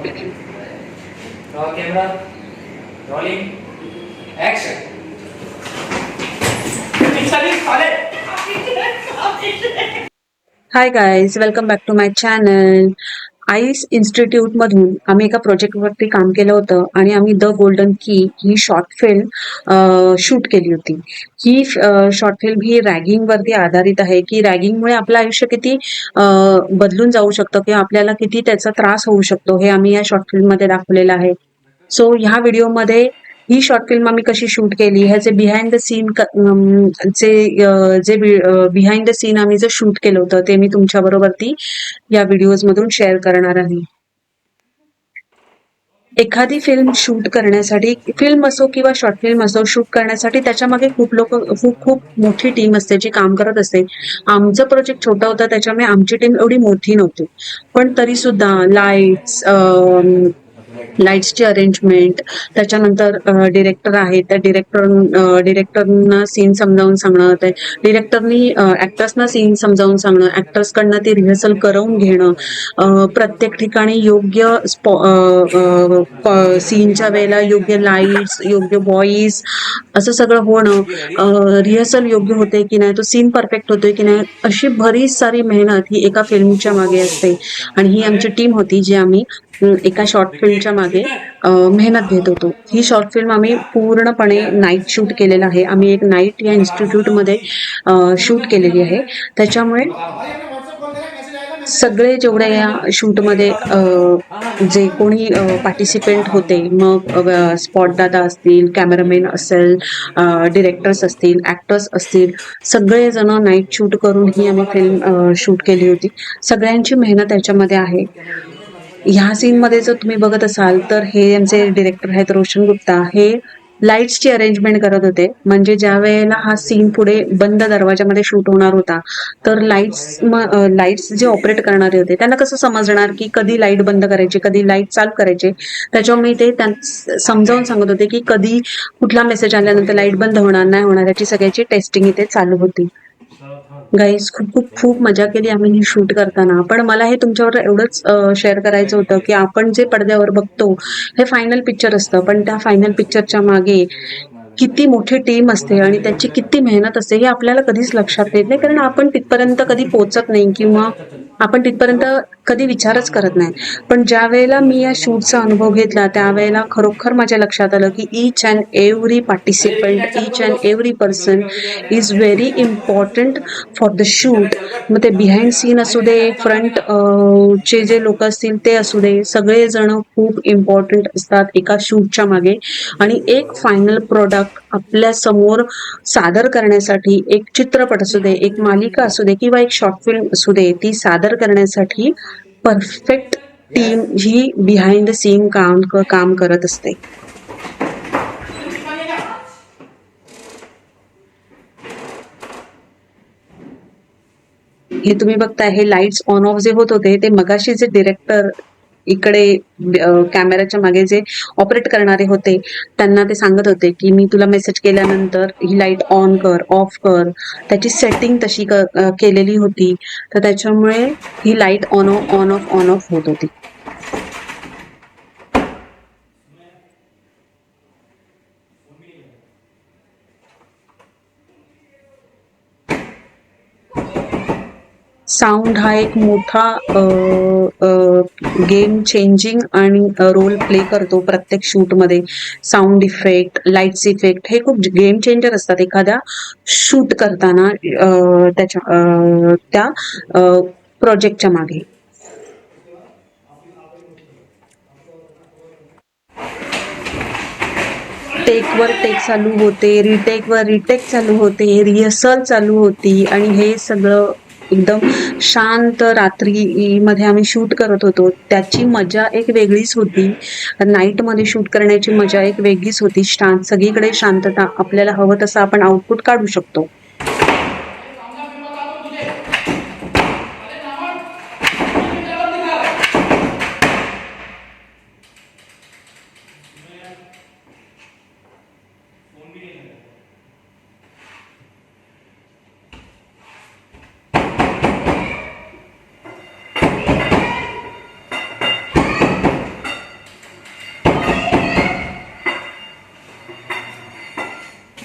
Draw camera. Rolling. Action. Hi guys, welcome back to my channel. Ice institute मधून आम्ही एका प्रोजेक्टवरती काम केलं होतं आणि आम्ही द गोल्डन की ही शॉर्ट फिल्म शूट केली होती. ही शॉर्ट फिल्म ही रॅगिंग वरती आधारित आहे की रॅगिंगमुळे आपलं आयुष्य किती बदलून जाऊ शकतं किंवा आपल्याला किती त्याचा त्रास होऊ शकतो हे आम्ही या शॉर्ट फिल्म मध्ये दाखवलेलं आहे. सो ह्या व्हिडिओमध्ये ही शॉर्ट फिल्म आम्ही कशी शूट केली ह्याचे बिहाइंड द सीन जे बिहाइंड द सीन आम्ही जे शूट केलं होतं ते मी तुमच्या बरोबरती या व्हिडिओज मधून शेअर करणार आहे. एखादी फिल्म शूट करण्यासाठी, फिल्म असो किंवा शॉर्ट फिल्म असो, शूट करण्यासाठी त्याच्या मागे खूप लोक खूप मोठी टीम असते जी काम करत असते. आमचं प्रोजेक्ट छोटा होता त्याच्यामुळे आमची टीम एवढी मोठी नव्हती, पण तरी सुद्धा लाईट्सची अरेंजमेंट, त्याच्यानंतर डिरेक्टर आहे त्या डिरेक्टरना सीन समजावून सांगणं, डिरेक्टरनी ऍक्टर्सना सीन समजावून सांगणं, ऍक्टर्सकडनं ती रिहर्सल करवून घेणं, प्रत्येक ठिकाणी योग्य सीनच्या वेळेला योग्य लाईट्स, योग्य व्हॉइस असं सगळं होणं, रिहर्सल योग्य होते की नाही, तो सीन परफेक्ट होतोय की नाही, अशी बरीच सारी मेहनत ही एका फिल्मच्या मागे असते. आणि ही आमची टीम होती जी आम्ही एका शॉर्ट फिल्मच्या मागे मेहनत घेत होतो. ही शॉर्ट फिल्म आम्ही पूर्णपणे नाईट शूट केलेलं आहे. आम्ही एक नाईट या इन्स्टिट्यूटमध्ये शूट केलेली आहे. त्याच्यामुळे सगळे जेवढे या शूटमध्ये जे कोणी पार्टिसिपेंट होते, मग स्पॉट दादा असतील, कॅमेरामॅन असेल, डिरेक्टर्स असतील, ऍक्टर्स असतील, सगळेजण नाईट शूट करून ही आम्ही फिल्म शूट केली होती. सगळ्यांची मेहनत याच्यामध्ये आहे. ह्या सीनमध्ये जर तुम्ही बघत असाल तर हे आमचे डिरेक्टर आहेत रोशन गुप्ता, हे लाईट्सची अरेंजमेंट करत होते. म्हणजे ज्या वेळेला हा सीन पुढे बंद दरवाजामध्ये शूट होणार होता तर लाईट्स जे ऑपरेट करणारे होते त्यांना कसं समजणार की कधी लाईट बंद करायची, कधी लाईट चालू करायचे. त्याच्यामुळे ते समजावून सांगत होते की कधी कुठला मेसेज आल्यानंतर लाईट बंद होणार नाही होणार याची सगळ्याची टेस्टिंग इथे चालू होती. गाईज, खूप खूप खूप मजा केली आम्ही ही शूट करताना. पण मला हे तुमच्यावर एवढंच शेअर करायचं होतं की आपण जे पडद्यावर बघतो हे फायनल पिक्चर असतं, पण त्या फायनल पिक्चरच्या मागे किती मोठी टीम असते आणि त्यांची किती मेहनत असते हे आपल्याला कधीच लक्षात येत नाही, कारण आपण तिथपर्यंत कधी पोहोचत नाही किंवा आपण तिथपर्यंत कधी विचारच करत नाही. पण ज्या वेळेला मी या शूटचा अनुभव घेतला त्यावेळेला खरोखर माझ्या लक्षात आलं की each and every participant, each and every person is very important for the shoot. मग ते बिहाइंड सीन असू दे, फ्रंट चे जे लोक असतील ते असू दे, सगळेजण खूप इम्पॉर्टंट असतात एका शूटच्या मागे. आणि एक फायनल प्रोडक्ट आपल्या समोर सादर करण्यासाठी, एक चित्रपट असू दे, एक मालिका असू दे किंवा एक शॉर्ट फिल्म असू दे, ती सादर करण्यासाठी परफेक्ट टीम ही बिहाइंड द सीन काम करत असते. हे तुम्ही बघताय, हे लाईट्स ऑन ऑफ जे होत होते ते मगाशी जे डिरेक्टर इकडे कॅमेराच्या मागे जे ऑपरेट करणारे होते त्यांना ते सांगत होते की मी तुला मेसेज केल्यानंतर ही लाईट ऑन कर, ऑफ कर, त्याची सेटिंग तशी केलेली होती. तर त्याच्यामुळे ही लाईट ऑन ऑफ होत होती. साऊंड हा एक मोठा गेम चेंजिंग आणि रोल प्ले करतो प्रत्येक शूटमध्ये. साऊंड इफेक्ट, लाईट्स इफेक्ट हे खूप गेम चेंजर असतात एखाद्या शूट करताना त्या प्रोजेक्टच्या मागे. टेकवर टेक चालू होते, रिटेकवर रिटेक चालू होते, रिहर्सल चालू होती आणि हे सगळं एकदम शांत रात्रीमध्ये आम्ही शूट करत होतो. त्याची मजा एक वेगळीच होती. नाईटमध्ये शूट करण्याची मजा एक वेगळीच होती. सगळीकडे शांतता, आपल्याला हवं तसं आपण आउटपुट काढू शकतो.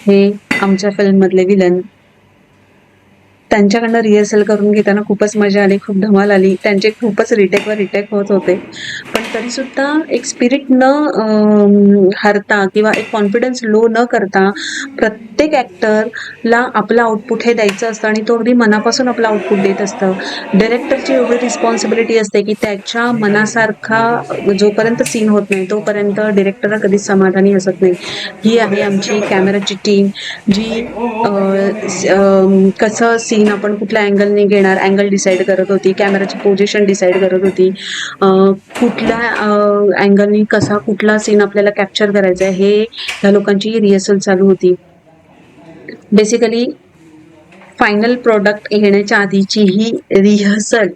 हे आमच्या फिल्ममधले विलन. त्यांच्याकडनं रिहर्सल करून घेताना खूपच मजा आली, खूप धमाल आली. त्यांचे खूपच रिटेकवर रिटेक होत होते. पण तरीसुद्धा एक स्पिरिट न हारता किंवा एक कॉन्फिडन्स लो न करता प्रत्येक ॲक्टरला आपलं आउटपुट हे द्यायचं असतं आणि तो अगदी मनापासून आपलं आउटपुट देत असतं. डायरेक्टरची एवढी रिस्पॉन्सिबिलिटी असते की त्याच्या मनासारखा जोपर्यंत सीन होत नाही तोपर्यंत डिरेक्टरला कधीच समाधानी असत नाही. ही आहे आमची कॅमेराची टीम जी कसं सीन आपण कुठल्या अँगलने घेणार, अँगल डिसाईड करत होती, कॅमेराची पोझिशन डिसाईड करत होती, कुठल्या अँगलनी कसा कुठला सीन आपल्याला कॅप्चर करायचा आहे हे ह्या लोकांची रिहर्सल चालू होती. बेसिकली फायनल प्रॉडक्ट येण्याच्या आधीची ही रिहर्सल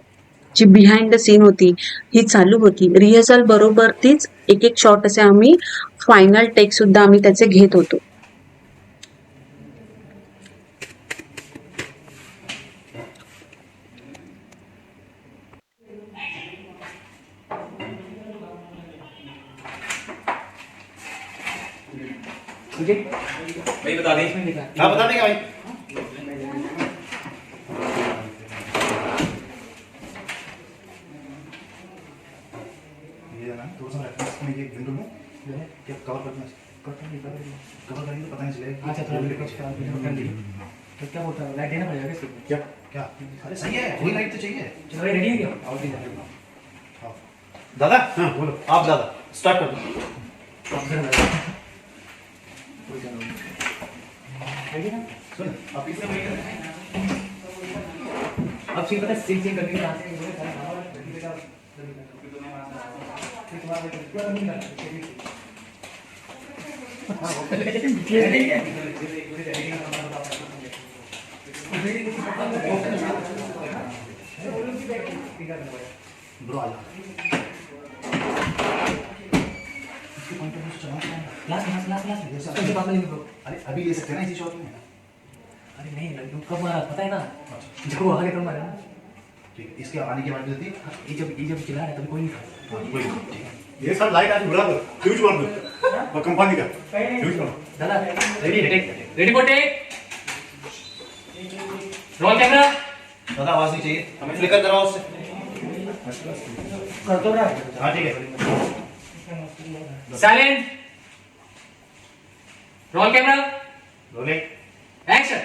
जी बिहाइंड द सीन होती ही चालू होती. रिहर्सल बरोबर तीच एक एक शॉट असे आम्ही फायनल टेक सुद्धा आम्ही त्याचे घेत होतो. मुझे भाई बता दें इसमें लिखा है। हाँ बता देगा भाई। ये ना थोड़ा सा रेफरेंस में ये विंडो में क्या कवर करना कवर करेंगे तो पता नहीं चलेगा। अच्छा थोड़ा लेकर कर ली तो क्या होता है लाइट देना पड़ेगा इसको क्या क्या अरे सही है वही लाइट तो चाहिए। चलो भाई रेडी है क्या आउट ही हाँ दादा हाँ बोलो आप दादा स्टार्ट कर दो। सुन आप इससे अब सीन पता है सीन सीन करने के बाद ब्रो आ जा। अरे अभी ले सकते हैं ना इसी शॉट में। अरे नहीं कब मारा पता है ना जब वो आगे कब मारा ना ठीक है इसके आने के बाद भी होती ये जब चिल्ला रहा था तभी कोई नहीं था। हाँ वही ठीक है ये सब लाइट आज बुला दो फ्यूज मार दो और कंपनी का फ्यूज मारो। दादा ready ready for take roll camera. दादा आवाज नहीं चाहिए हमें फ्लिकर कराओ उससे। कर दो ना हाँ ठीक है silent roll camera rolling action.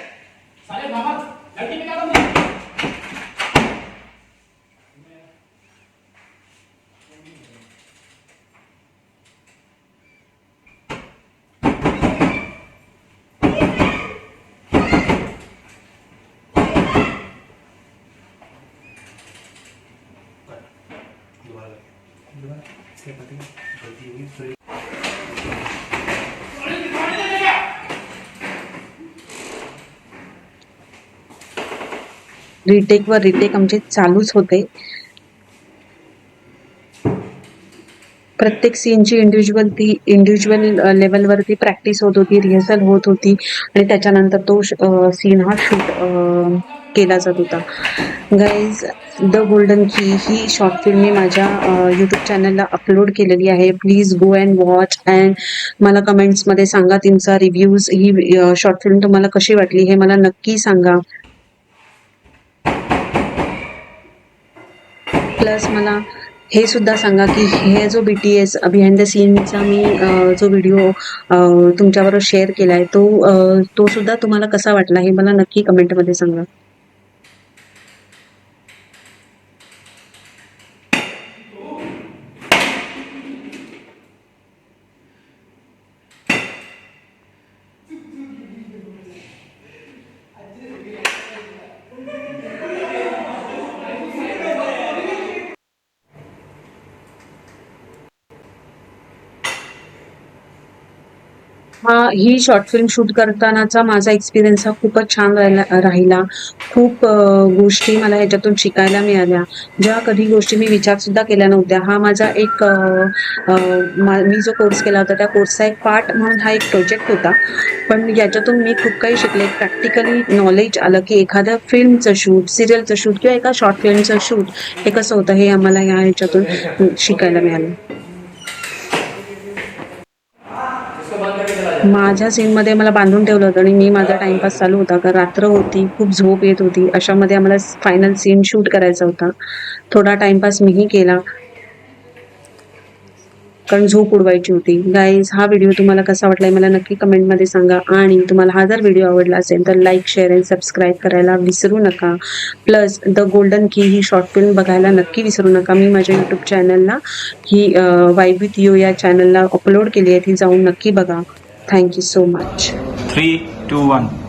साले मामा लड़की पे क्या कम है? दोबारा गलती हुई फिर रिटेक वर रिटेक आमचे चालूच होते. प्रत्येक सीनची इंडिव्हिज्युअल लेवलवरती प्रॅक्टिस होत होती, रिहर्सल होत होती आणि त्याच्यानंतर तो सीन हा शूट केला जात होता. गाईज द गोल्डन की ही शॉर्ट फिल्म मी माझ्या यूट्यूब चॅनलला अपलोड केलेली आहे. Please go and watch and मला कमेंट्समध्ये सांगा तुमचा रिव्ह्यूज. ही शॉर्ट फिल्म तुम्हाला कशी वाटली हे मला नक्की सांगा. प्लस मला हे सुद्धा सांगा की हे जो BTS बिहाइंड द सीनचा मी जो व्हिडिओ तुमच्याबरोबर शेअर केला आहे तो सुद्धा तुम्हाला कसा वाटला हे मला नक्की कमेंटमध्ये सांगा. ही शॉर्ट फिल्म शूट करतानाचा माझा एक्सपिरियन्स हा खूपच छान राहिला. खूप गोष्टी मला ह्याच्यातून शिकायला मिळाल्या, ज्या कधी गोष्टी मी विचारसुद्धा केल्या नव्हत्या. हा माझा एक मी जो कोर्स केला होता त्या कोर्सचा एक पार्ट म्हणून हा एक प्रोजेक्ट होता. पण याच्यातून मी खूप काही शिकले. प्रॅक्टिकली नॉलेज आलं की एखाद्या फिल्मचं शूट, सिरियलचं शूट किंवा एका शॉर्ट फिल्मचं शूट हे कसं होतं हे आम्हाला या ह्याच्यातून शिकायला मिळालं. इसको बंद करके चला जा। माझ्या सीनमध्ये मला बांधून ठेवलं होतं आणि मी माझा टाइमपास चालू होता, कारण रात्र होती, खूप झोप येत होती. अशामध्ये आम्हाला फायनल सीन शूट करायचा होता. थोडा टाइमपास मीही केला, कारण झोप उडवायची होती. गाईज, हा व्हिडिओ तुम्हाला कसा वाटलाय मला नक्की कमेंटमध्ये सांगा, आणि तुम्हाला हा जर व्हिडिओ आवडला असेल तर लाईक, शेअर आणि सबस्क्राईब करायला विसरू नका. प्लस द गोल्डन की ही शॉर्ट फिल्म बघायला नक्की विसरू नका. मी माझ्या यूट्यूब चॅनलला ही वाईब विथ यू या चॅनलला अपलोड केली आहे, ती जाऊन नक्की बघा. Thank you so much. 3, 2, 1